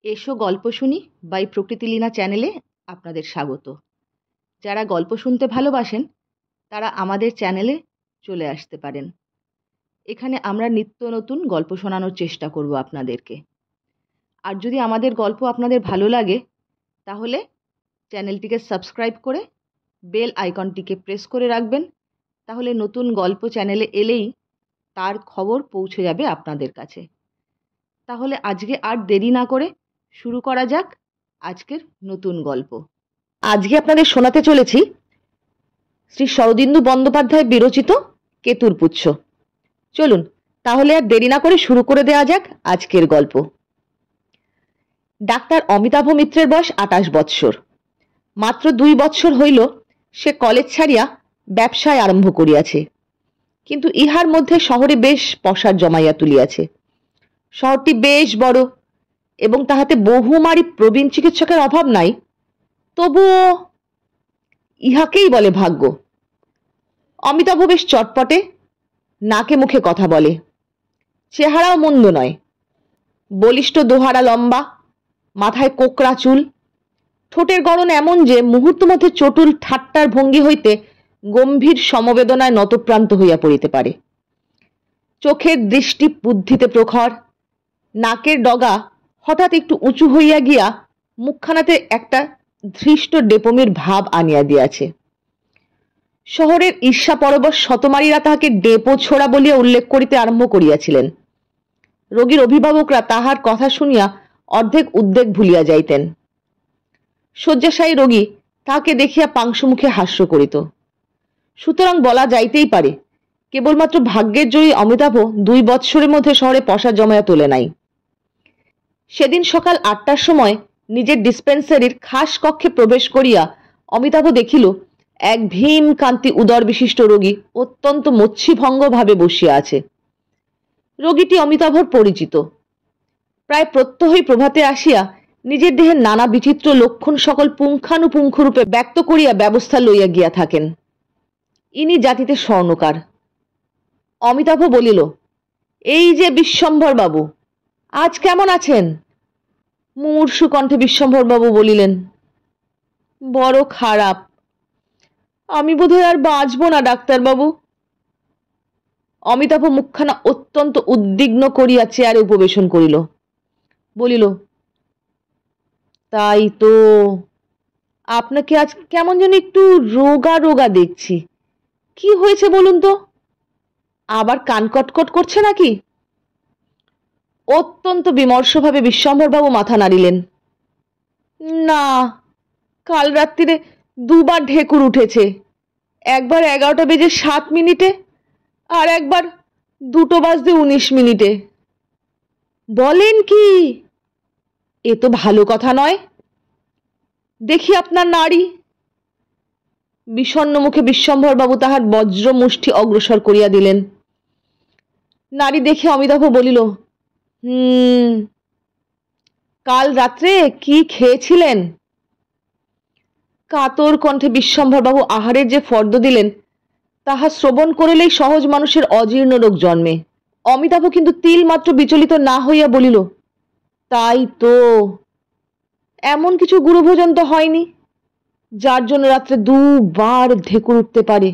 এসো গল্প শুনি বাই প্রকৃতিলীনা চ্যানেলে আপনাদের স্বাগত। যারা গল্প শুনতে ভালোবাসেন তারা আমাদের চ্যানেলে চলে আসতে পারেন। এখানে আমরা নিত্য নতুন গল্প শোনানোর চেষ্টা করব আপনাদেরকে। আর যদি আমাদের গল্প আপনাদের ভালো লাগে তাহলে চ্যানেলটিকে সাবস্ক্রাইব করে বেল আইকনটিকে প্রেস করে রাখবেন। তাহলে নতুন গল্প চ্যানেলে এলেই তার খবর পৌঁছে যাবে আপনাদের কাছে। তাহলে আজকে আর দেরি না করে শুরু করা যাক আজকের নতুন গল্প। আজকে আপনাদের শোনাতে চলেছি শ্রী শরদিন্দু বন্দ্যোপাধ্যায় বিরচিত কেতুর পুচ্ছ। চলুন তাহলে আর দেরি না করে শুরু করে দেওয়া যাক আজকের গল্প। ডাক্তার অমিতাভ মিত্রের বয়স 28 বৎসর। মাত্র 2 বৎসর হইল সে কলেজ ছাড়িয়া ব্যবসায় আরম্ভ করিয়াছে। কিন্তু ইহার মধ্যে শহরে বেশ পসার জমাইয়া তুলিয়াছে। শহরটি বেশ বড় এবং তাহাতে বহুমারি প্রবীণ চিকিৎসকের অভাব নাই। তবুও ইহাকেই বলে ভাগ্য। অমিতাভ বেশ চটপটে, নাকে মুখে কথা বলে, চেহারাও মন্দ নয়। বলিষ্ঠ দোহারা লম্বা, মাথায় কোকড়া চুল, ঠোঁটের গড়ন এমন যে মুহূর্ত মধ্যে চটুল ঠাট্টার ভঙ্গি হইতে গম্ভীর সমবেদনায় নতপ্রান্ত হইয়া পড়িতে পারে। চোখের দৃষ্টি বুদ্ধিতে প্রখর, নাকের ডগা হঠাৎ একটু উঁচু হইয়া গিয়া মুখখানাতে একটা ধৃষ্ট ডেপমির ভাব আনিয়া দিয়াছে। শহরের ঈর্ষাপরবশ শতমারীরা তাহাকে ডেপো ছোড়া বলিয়া উল্লেখ করিতে আরম্ভ করিয়াছিলেন। রোগীর অভিভাবকরা তাহার কথা শুনিয়া অর্ধেক উদ্বেগ ভুলিয়া যাইতেন। শয্যাশায়ী রোগী তাহাকে দেখিয়া পাংশুমুখে হাস্য করিত। সুতরাং বলা যাইতেই পারে কেবলমাত্র ভাগ্যের জয়ী অমিতাভ 2 বৎসরের মধ্যে শহরে পসা জমায়া তোলে নাই। সেদিন সকাল 8টার সময় নিজের ডিসপেন্সারির খাস কক্ষে প্রবেশ করিয়া অমিতাভ দেখিল এক ভীম কান্তি উদর বিশিষ্ট রোগী অত্যন্ত মচ্ছিভঙ্গভাবে বসিয়া আছে। রোগীটি অমিতাভর পরিচিত। প্রায় প্রত্যহই প্রভাতে আসিয়া নিজের দেহের নানা বিচিত্র লক্ষণ সকল পুঙ্খানুপুঙ্খরূপে ব্যক্ত করিয়া ব্যবস্থা লইয়া গিয়া থাকেন। ইনি জাতিতে স্বর্ণকার। অমিতাভ বলিল, এই যে বিশ্বম্ভর বাবু, আজ কেমন আছেন? মুমূর্ষু কণ্ঠে বিশ্বম্ভর বাবু বলিলেন, বড় খারাপ। আমি বোধহয় আর বাঁচব না ডাক্তারবাবু। অমিতাভ মুখখানা অত্যন্ত উদ্বিগ্ন করিয়া চেয়ারে উপবেশন করিল। বলিল, তাই তো, আপনাকে আজ কেমন যেন একটু রোগা রোগা দেখছি। কি হয়েছে বলুন তো? আবার কান কটকট করছে নাকি? অত্যন্ত বিমর্ষভাবে বিশ্বম্ভরবাবু মাথা নাড়িলেন। না, কাল রাত্রিরে 2 বার ঢেকুর উঠেছে। একবার 11টা বেজে 7 মিনিটে আর একবার 2টো বাজতে 19 মিনিটে। বলেন কি? এ তো ভালো কথা নয়। দেখি আপনার নাড়ি। বিষণ্ণ মুখে বিশ্বম্ভরবাবু তাহার বজ্র মুষ্টি অগ্রসর করিয়া দিলেন। নাড়ি দেখে অমিতাভ বলিল, কাল রাত্রে কি খেয়েছিলেন? কাতর কণ্ঠে বিশ্বম্ভরবাবু আহারের যে ফর্দ দিলেন তাহা শ্রবণ করিলেই সহজ মানুষের অজীর্ণ রোগ জন্মে। অমিতাভ কিন্তু তিল মাত্র বিচলিত না হইয়া বলিল, তাই তো, এমন কিছু গুরুভোজন তো হয়নি যার জন্য রাত্রে 2 বার ঢেকুর উঠতে পারে।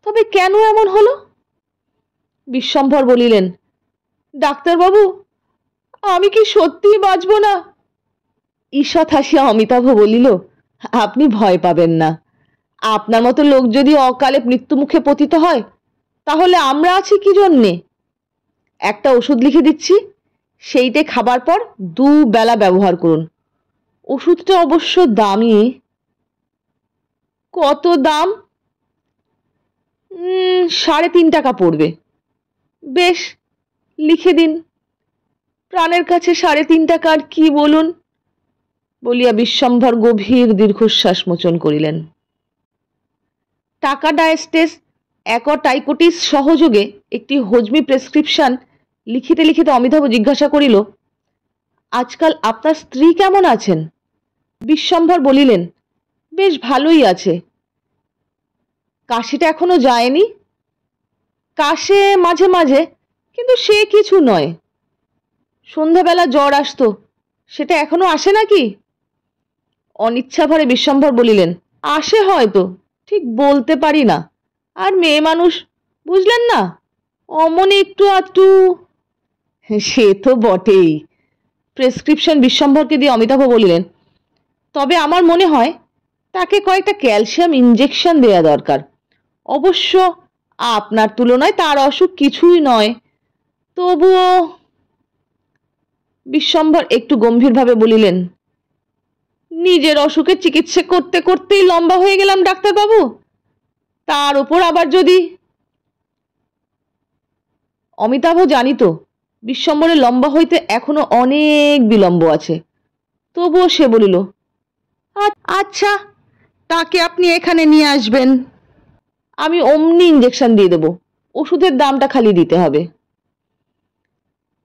তবে কেন এমন হলো? বিশ্বম্ভর বলিলেন, ডাক্তারবাবু, আমি কি সত্যিই বাঁচব না? ঈষৎ হাসিয়া অমিতাভ বলিল, আপনি ভয় পাবেন না। আপনার মতো লোক যদি অকালে মৃত্যুমুখে পতিত হয় তাহলে আমরা আছি কি জন্যে? একটা ওষুধ লিখে দিচ্ছি, সেইটে খাবার পর 2 বেলা ব্যবহার করুন। ওষুধটা অবশ্য দামি। কত দাম? 3.5 টাকা পড়বে। বেশ, লিখে দিন। প্রাণের কাছে 3.5 টাকা আর কি বলুন? বলিয়া বিশ্বম্ভর গভীর দীর্ঘশ্বাস মোচন করিলেন। টাকা ডায়াস্টেস অ্যাকটাইকোটিস সহযোগে একটি হজমি প্রেসক্রিপশন লিখিতে লিখিতে অমিতাভ জিজ্ঞাসা করিল, আজকাল আপনার স্ত্রী কেমন আছেন? বিশ্বম্ভর বলিলেন, বেশ ভালোই আছে। কাশিটা এখনো যায়নি। কাশে মাঝে মাঝে, কিন্তু সে কিছু নয়। সন্ধ্যাবেলা জ্বর আসতো, সেটা এখনো আসে নাকি? অনিচ্ছাভরে বিশ্বম্ভর বলিলেন, আসে হয়তো, ঠিক বলতে পারি না। আর মেয়ে মানুষ, বুঝলেন না, অমনি একটু আধটু। সে তো বটেই। প্রেসক্রিপশন বিশ্বম্ভরকে দিয়ে অমিতাভ বলিলেন, তবে আমার মনে হয় তাকে কয়েকটা ক্যালসিয়াম ইঞ্জেকশন দেয়া দরকার। অবশ্য আপনার তুলনায় তার অসুখ কিছুই নয়, তবুও। বিশ্বম্ভর একটু গম্ভীরভাবে বলিলেন, নিজের অসুখের চিকিৎসা করতে করতেই লম্বা হয়ে গেলাম ডাক্তারবাবু, তার উপর আবার যদি। অমিতাভ জানিত বিশ্বম্ভরের লম্বা হইতে এখনো অনেক বিলম্ব আছে, তবুও সে বলিল, আচ্ছা, তাকে আপনি এখানে নিয়ে আসবেন, আমি অমনি ইঞ্জেকশন দিয়ে দেব, ওষুধের দামটা খালি দিতে হবে।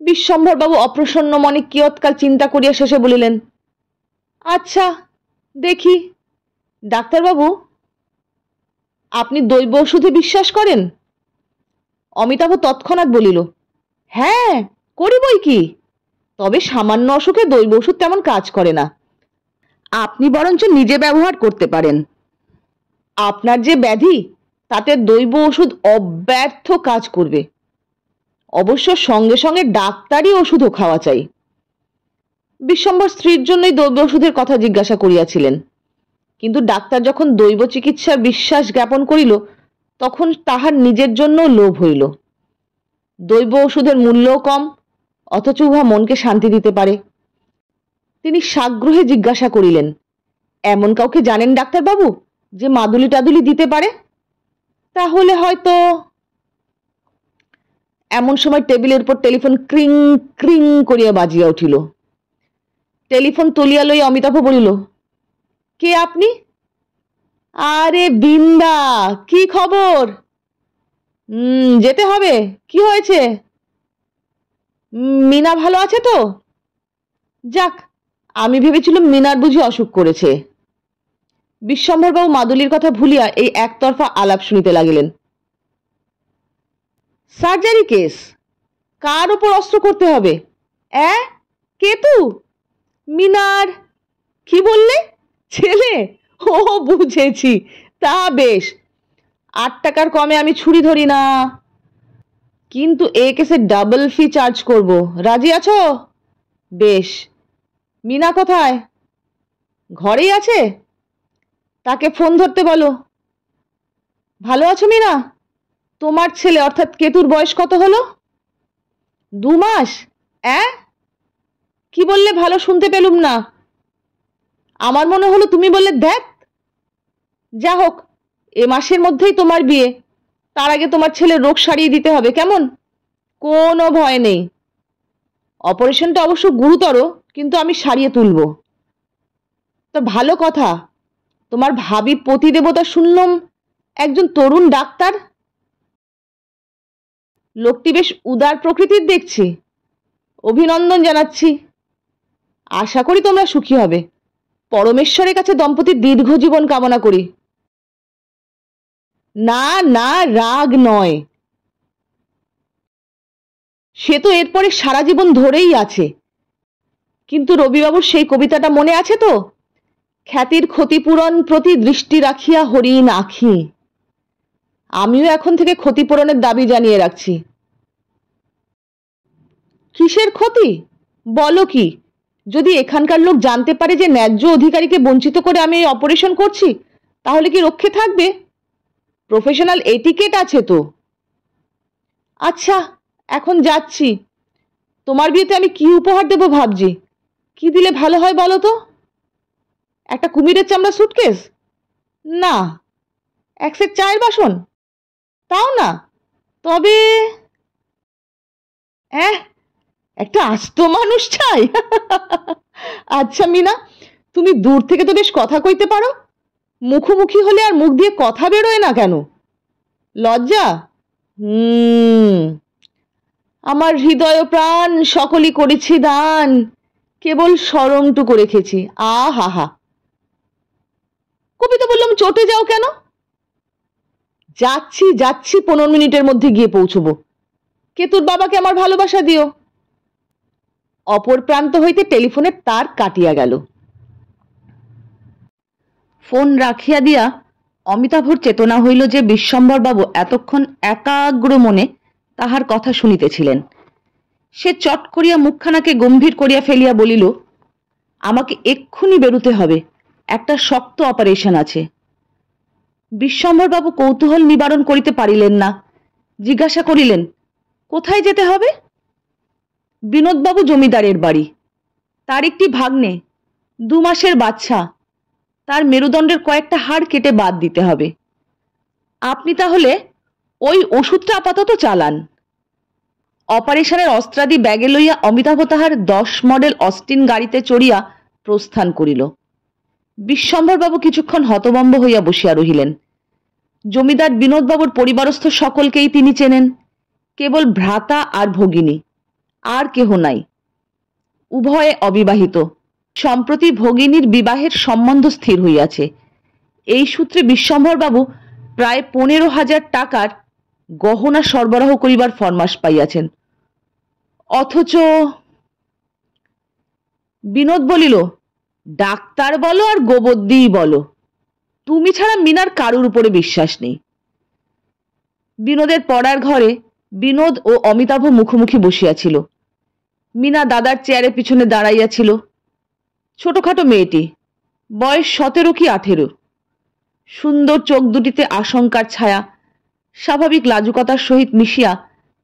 বিশ্বম্ভরবাবু অপ্রসন্ন মনে কিয়ৎকাল চিন্তা করিয়া শেষে বলিলেন, আচ্ছা দেখি। ডাক্তারবাবু, আপনি দৈব ওষুধে বিশ্বাস করেন? অমিতাভ তৎক্ষণাৎ বলিল, হ্যাঁ করি বই কি, তবে সামান্য অসুখে দৈব ওষুধ তেমন কাজ করে না। আপনি বরঞ্চ নিজে ব্যবহার করতে পারেন। আপনার যে ব্যাধি, তাতে দৈব ওষুধ অব্যর্থ কাজ করবে। অবশ্য সঙ্গে সঙ্গে ডাক্তারি ওষুধও খাওয়া চাই। বিশ্বম্ভর স্ত্রীর জন্যই দৈব ওষুধের কথা জিজ্ঞাসা করিয়াছিলেন, কিন্তু ডাক্তার যখন দৈব চিকিৎসার বিশ্বাস জ্ঞাপন করিল, তখন তাহার নিজের জন্য লোভ হইল। দৈব ওষুধের মূল্যও কম, অথচ উহা মনকে শান্তি দিতে পারে। তিনি সাগ্রহে জিজ্ঞাসা করিলেন, এমন কাউকে জানেন ডাক্তারবাবু যে মাদুলি টাদুলি দিতে পারে? তাহলে হয়তো। এমন সময় টেবিলের উপর টেলিফোন ক্রিং ক্রিং করিয়া বাজিয়া উঠিল। টেলিফোন তুলিয়া লইয়া অমিতাভ বলিল, কে আপনি? আরে বিন্দা, কি খবর? যেতে হবে, কি হয়েছে? মিনা ভালো আছে তো? যাক, আমি ভেবেছিলাম মিনার বুঝি অসুখ করেছে। বিশ্বম্ভরবাবু মাদুলির কথা ভুলিয়া এই একতরফা আলাপ শুনিতে লাগিলেন। Surgery case? কার উপর অস্ত্র করতে হবে? কেতু? মিনার? কি বললে? ছেলে? ও বুঝেছি, তা বেশ। 8 টাকার কমে আমি ছুরি ধরি না, কিন্তু এ কেসে ডাবল ফি চার্জ করব। রাজি আছো? বেশ। মিনা কোথায়? ঘরেই আছে? তাকে ফোন ধরতে বলো। ভালো আছো মিনা? তোমার ছেলে অর্থাৎ কেতুর বয়স কত হলো? 2 মাস? কি বললে? ভালো শুনতে পেলুম না। আমার মনে হলো তুমি বললে ধ্যাত। যা হোক, এ মাসের মধ্যেই তোমার বিয়ে, তার আগে তোমার ছেলের রোগ সারিয়ে দিতে হবে, কেমন? কোনো ভয় নেই। অপারেশনটা অবশ্য গুরুতর, কিন্তু আমি সারিয়ে তুলব। তো ভালো কথা, তোমার ভাবি পতিদেবতা শুনলাম একজন তরুণ ডাক্তার। লোকটি বেশ উদার প্রকৃতির দেখছি। অভিনন্দন জানাচ্ছি। আশা করি তোমরা সুখী হবে। পরমেশ্বরের কাছে দম্পতির দীর্ঘ জীবন কামনা করি। না না, রাগ নয়, সে তো এরপরে সারা জীবন ধরেই আছে। কিন্তু রবিবাবুর সেই কবিতাটা মনে আছে তো? খ্যাতির ক্ষতিপূরণ প্রতি দৃষ্টি রাখিয়া হরিণ আঁখি। আমিও এখন থেকে ক্ষতিপূরণের দাবি জানিয়ে রাখছি। কিসের ক্ষতি? বলো কি? যদি এখানকার লোক জানতে পারে যে ন্যায্য অধিকারীকে বঞ্চিত করে আমি এই অপারেশন করছি, তাহলে কি রক্ষে থাকবে? প্রফেশনাল এটিকেট আছে তো। আচ্ছা, এখন যাচ্ছি। তোমার বিয়েতে আমি কি উপহার দেব ভাবছি। কি দিলে ভালো হয় বলো তো? একটা কুমিরের চামড়া সুটকেস? না। 1 সেট চায়ের বাসন? তাও না। তবে একটা আস্ত মানুষ চাই। আচ্ছা মিনা, তুমি দূর থেকে তো বেশ কথা কইতে পারো, মুখোমুখি হলে আর মুখ দিয়ে কথা বেরোয় না কেন? লজ্জা? আমার হৃদয় প্রাণ সকলই করেছি দান, কেবল শরমটুকু রেখেছি। হা হা। কবিতা বললাম চটে যাও কেন? যাচ্ছি যাচ্ছি, 15 মিনিটের মধ্যে গিয়ে পৌঁছবো। কেতুর বাবাকে আমার ভালোবাসা দিও। অপর প্রান্ত হইতে টেলিফোনের তার কাটিয়া গেল। ফোন রাখিয়া দিয়া অমিতাভর চেতনা হইল যে বিশ্বম্বরবাবু এতক্ষণ একাগ্র মনে তাহার কথা শুনিতেছিলেন। সে চট করিয়া মুখখানাকে গম্ভীর করিয়া ফেলিয়া বলিল, আমাকে এক্ষুনি বেরুতে হবে, একটা শক্ত অপারেশন আছে। বিশ্বম্বরবাবু কৌতূহল নিবারণ করিতে পারিলেন না, জিজ্ঞাসা করিলেন, কোথায় যেতে হবে? বিনোদবাবু জমিদারের বাড়ি। তার একটি ভাগ্নে, 2 মাসের বাচ্চা, তার মেরুদণ্ডের কয়েকটা হাড় কেটে বাদ দিতে হবে। আপনি তাহলে ওই ওষুধটা আপাতত চালান। অপারেশনের অস্ত্রাদি ব্যাগে লইয়া অমিতাভ তাহার 10 মডেল অস্টিন গাড়িতে চড়িয়া প্রস্থান করিল। বিশ্বম্বরবাবু কিছুক্ষণ হতভম্ব হইয়া বসিয়া রহিলেন। জমিদার বিনোদবাবুর পরিবারস্থ সকলকেই তিনি চেনেন, কেবল ভ্রাতা আর ভগিনী, আর কেহ নাই। উভয়ে অবিবাহিত। সম্প্রতি ভগিনীর বিবাহের সম্বন্ধ স্থির হইয়াছে। এই সূত্রে বিশ্বম্বরবাবু প্রায় 15,000 টাকার গহনা সরবরাহ করিবার ফরমাস পাইয়াছেন। অথচ বিনোদ বলিল, ডাক্তার বলো আর গোবদ্দিই বলো, তুমি ছাড়া মিনার কারুর উপরে বিশ্বাস নেই। বিনোদের পড়ার ঘরে বিনোদ ও অমিতাভ মুখোমুখি বসিয়াছিল। মিনা দাদার চেয়ারের পিছনে দাঁড়াইয়াছিল। ছোটখাটো মেয়েটি, বয়স 17 কি 18। সুন্দর চোখ দুটিতে আশঙ্কার ছায়া স্বাভাবিক লাজুকতার সহিত মিশিয়া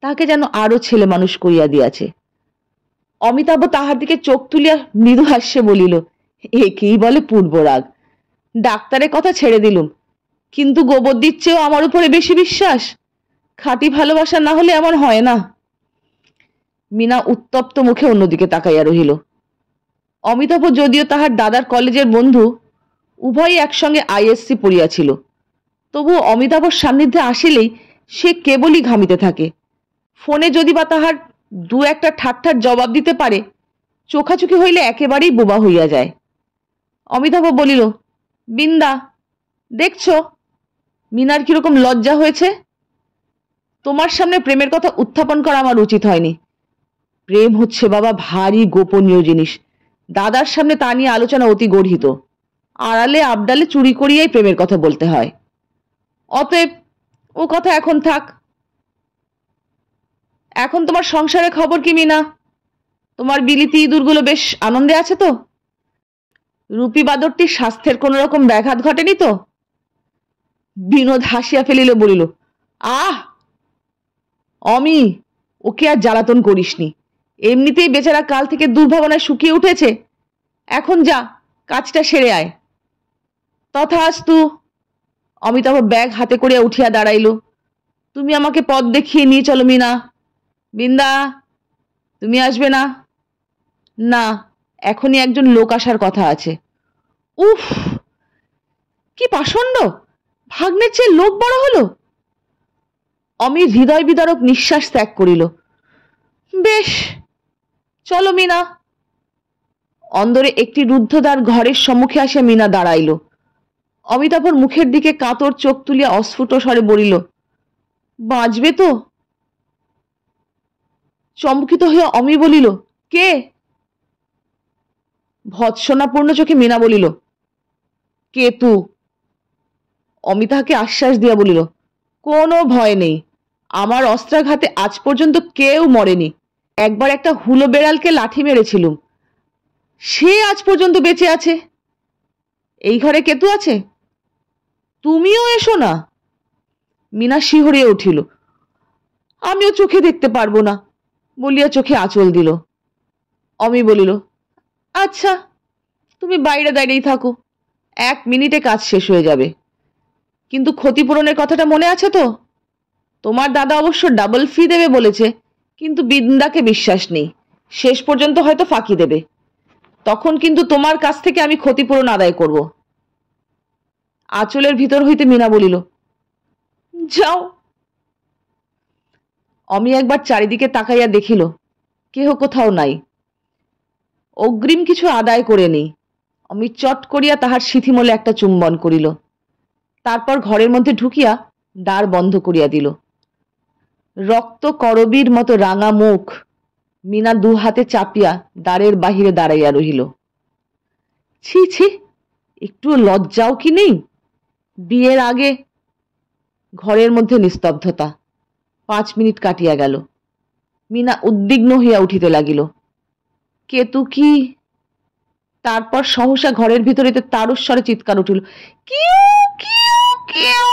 তাহাকে যেন আরো ছেলে মানুষ করিয়া দিয়াছে। অমিতাভ তাহার দিকে চোখ তুলিয়া মৃদু হাস্যে বলিল, একেই বলে পূর্বরাগ। ডাক্তারের কথা ছেড়ে দিলুম, কিন্তু গোবর্দির চেয়েও আমার উপরে বেশি বিশ্বাস। খাঁটি ভালোবাসা না হলে এমন হয় না। মিনা উত্তপ্ত মুখে অন্যদিকে তাকাইয়া রহিল। অমিতাভ যদিও তাহার দাদার কলেজের বন্ধু, উভয়ই একসঙ্গে আইএসসি পড়িয়াছিল, তবু অমিতাভর সান্নিধ্যে আসিলেই সে কেবলই ঘামিতে থাকে। ফোনে যদি বা তাহার 2-1টা ঠাট্টার জবাব দিতে পারে, চোখাচোখি হইলে একেবারেই বোবা হইয়া যায়। অমিতাভ বলিল, বিন্দা, দেখছ মিনার কিরকম লজ্জা হয়েছে? তোমার সামনে প্রেমের কথা উত্থাপন করা আমার উচিত হয়নি। প্রেম হচ্ছে বাবা ভারী গোপনীয় জিনিস। দাদার সামনে তা নিয়ে আলোচনা অতি গর্হিত। আড়ালে আবডালে চুরি করিয়াই প্রেমের কথা বলতে হয়। অতএব ও কথা এখন থাক। এখন তোমার সংসারের খবর কি মিনা? তোমার বিলিতি ইঁদুরগুলো বেশ আনন্দে আছে তো? রূপী বাদরটির স্বাস্থ্যের কোন রকম ব্যাঘাত ঘটেনি তো? বিনোদ হাসিয়া ফেলিল, বলিল, আহ অমি, ওকে আর জ্বালাতন করিসনি। এমনিতেই বেচারা কাল থেকে দুর্ভাবনায় শুকিয়ে উঠেছে। এখন যা, কাজটা সেরে আয়। তথাস্তু। অমিতাভ ব্যাগ হাতে করিয়া উঠিয়া দাঁড়াইল। তুমি আমাকে পথ দেখিয়ে নিয়ে চলো মিনা। বিন্দা, তুমি আসবে না? না, এখনই একজন লোক আসার কথা আছে। উফ, কি পাষণ্ড! ভাগ্নের চেয়ে লোক বড় হলো। অমির হৃদয় বিদারক নিঃশ্বাস ত্যাগ করিল। বেশ, চলো মিনা। অন্দরে একটি রুদ্ধদ্বার ঘরের সম্মুখে আসিয়া মিনা দাঁড়াইল। অমিতাভর মুখের দিকে কাতর চোখ তুলিয়া অস্ফুট স্বরে বলিল, বাঁচবে তো? চমকিত হইয়া অমি বলিল, কে? ভৎসনাপূর্ণ চোখে মিনা বলিল, কেতু। অমিতাকে আশ্বাস দিয়া বলিল, কোনো ভয় নেই, আমার অস্ত্রাঘাতে আজ পর্যন্ত কেউ মরেনি। একবার একটা হুলো বেড়ালকে লাঠি মেরেছিলুম, সে আজ পর্যন্ত বেঁচে আছে। এই ঘরে কেতু আছে। তুমিও এসো না। মিনা শিহরিয়া উঠিল। আমিও চোখে দেখতে পারবো না বলিয়া চোখে আঁচল দিল। অমি বলিল, আচ্ছা, তুমি বাইরে দাঁড়িয়েই থাকো, 1 মিনিটে কাজ শেষ হয়ে যাবে। কিন্তু ক্ষতিপূরণের কথাটা মনে আছে তো? তোমার দাদা অবশ্য ডাবল ফি দেবে বলেছে, কিন্তু বিন্দাকে বিশ্বাস নেই, শেষ পর্যন্ত হয়তো ফাঁকি দেবে। তখন কিন্তু তোমার কাছ থেকে আমি ক্ষতিপূরণ আদায় করব। আঁচলের ভিতর হইতে মিনা বলিল, যাও। অমি একবার চারিদিকে তাকাইয়া দেখিল, কেহ কোথাও নাই। অগ্রিম কিছু আদায় করে নেই। অমি চট করিয়া তাহার সিথিমলে একটা চুম্বন করিল, তারপর ঘরের মধ্যে ঢুকিয়া দ্বার বন্ধ করিয়া দিল। রক্ত করবীর মতো রাঙা মুখ, মিনা দু হাতে চাপিয়া দ্বারের বাহিরে দাঁড়াইয়া রহিল। ছি ছি, একটু লজ্জাও কি নেই? বিয়ের আগে। ঘরের মধ্যে নিস্তব্ধতা। 5 মিনিট কাটিয়া গেল। মিনা উদ্বিগ্ন হইয়া উঠিতে লাগিল। কেতু কি? তারপর সহসা ঘরের ভিতরিতে তারস্বরে চিৎকার উঠিল, কিউ কিউ কিউ।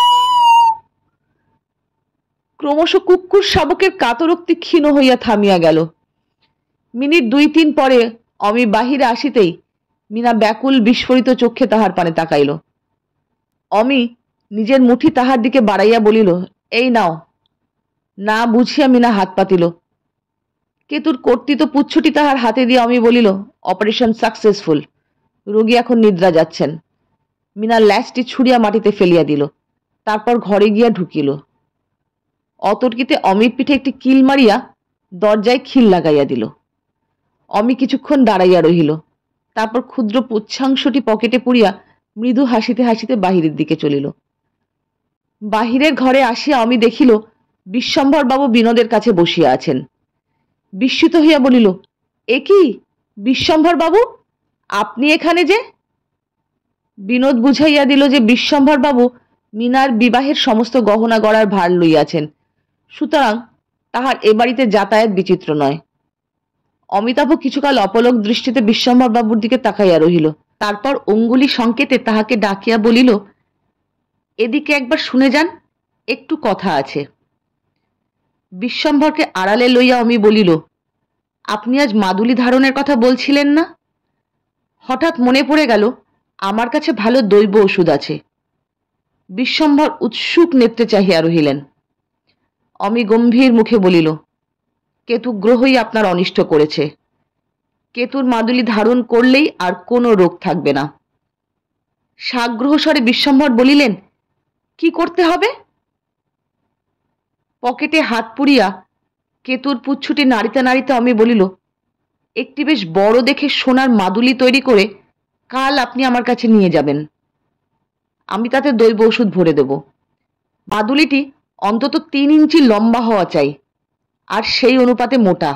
ক্রমশ কুকুর শাবকের কাতরোক্তি ক্ষীণ হইয়া থামিয়া গেল। মিনিট 2-3 পরে অমি বাহিরে আসিতেই মিনা ব্যাকুল বিস্ফোরিত চক্ষে তাহার পানে তাকাইল। অমি নিজের মুঠি তাহার দিকে বাড়াইয়া বলিল, এই নাও। না বুঝিয়া মিনা হাত পাতিল। কেতুর কর্তৃত পুচ্ছটি তাহার হাতে দিয়ে অমি বলিল, অপারেশন সাকসেসফুল, রোগী এখন নিদ্রা যাচ্ছেন। মিনা ল্যাচটি ছুঁড়িয়া মাটিতে ফেলিয়া দিল। তারপর ঘরে গিয়া ঢুকিল। অতর্কিতে অমির পিঠে একটি কিল মারিয়া দরজায় খিল লাগাইয়া দিল। অমি কিছুক্ষণ দাঁড়াইয়া রহিল। তারপর ক্ষুদ্র পুচ্ছাংশটি পকেটে পুরিয়া মৃদু হাসিতে হাসিতে বাহিরের দিকে চলিল। বাহিরের ঘরে আসিয়া অমি দেখিল বিশ্বম্ভর বাবু বিনোদের কাছে বসিয়া আছেন। বিস্মিত হইয়া বলিল, এ কি বিশ্বম্ভর বাবু, আপনি এখানে যে? বিনোদ বুঝাইয়া দিল যে বিশ্বম্ভর বাবু মিনার বিবাহের সমস্ত গহনা গড়ার ভার লইয়াছেন, সুতরাং তাহার এ বাড়িতে যাতায়াত বিচিত্র নয়। অমিতাভ কিছুকাল অপলক দৃষ্টিতে বিশ্বম্ভর বাবুর দিকে তাকাইয়া রহিল। তারপর অঙ্গুলি সংকেতে তাহাকে ডাকিয়া বলিল, এদিকে একবার শুনে যান, একটু কথা আছে। বিশ্বম্ভরকে আড়ালে লইয়া অমি বলিল, আপনি আজ মাদুলি ধারণের কথা বলছিলেন না? হঠাৎ মনে পড়ে গেল আমার কাছে ভালো দৈব ওষুধ আছে। বিশ্বম্ভর উৎসুক নেত্রে চাহিয়া রহিলেন। অমি গম্ভীর মুখে বলিল, কেতু গ্রহই আপনার অনিষ্ট করেছে। কেতুর মাদুলি ধারণ করলেই আর কোনো রোগ থাকবে না। সাগ্রহ স্বরে বিশ্বম্ভর বলিলেন, কি করতে হবে? পকেটে হাত পুরিয়া কেতুর পুচ্ছুটি নাড়িতে নাড়িতে অমি বলিল, একটি বেশ বড় দেখে সোনার মাদুলি তৈরি করে কাল আপনি আমার কাছে নিয়ে যাবেন। আমি তাতে দৈব ওষুধ ভরে দেব। মাদুলিটি অন্তত 3 ইঞ্চি লম্বা হওয়া চাই, আর সেই অনুপাতে মোটা।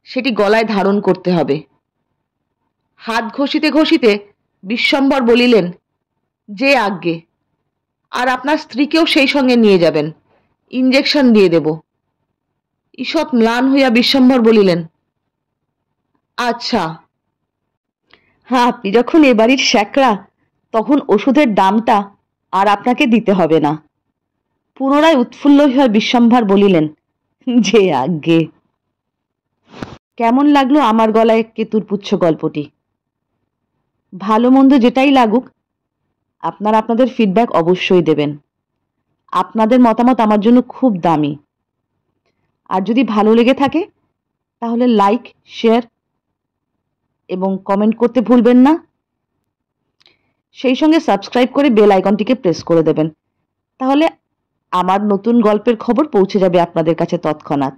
সেটি গলায় ধারণ করতে হবে। হাত ঘষিতে ঘষিতে বিশ্বম্ভর বলিলেন, যে আজ্ঞে। আর আপনার স্ত্রীকেও সেই সঙ্গে নিয়ে যাবেন, ইঞ্জেকশন দিয়ে দেব। ঈষৎ ম্লান হইয়া বিশ্বম্ভর বলিলেন, আচ্ছা। হ্যাঁ, আপনি যখন এ বাড়ির শ্যাকরা, তখন ওষুধের দামটা আর আপনাকে দিতে হবে না। পুনরায় উৎফুল্ল হইয়া বিশ্বম্ভর বলিলেন, যে আজ্ঞে। কেমন লাগলো আমার গলায় কেতুর পুচ্ছ গল্পটি? ভালো মন্দ যেটাই লাগুক, আপনারা আপনাদের ফিডব্যাক অবশ্যই দেবেন। আপনাদের মতামত আমার জন্য খুব দামি। আর যদি ভালো লেগে থাকে তাহলে লাইক, শেয়ার এবং কমেন্ট করতে ভুলবেন না। সেই সঙ্গে সাবস্ক্রাইব করে বেল আইকনটিকে প্রেস করে দেবেন, তাহলে আমার নতুন গল্পের খবর পৌঁছে যাবে আপনাদের কাছে তৎক্ষণাৎ।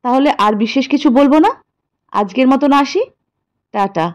তাহলে আর বিশেষ কিছু বলবো না, আজকের মতন আসি। টাটা।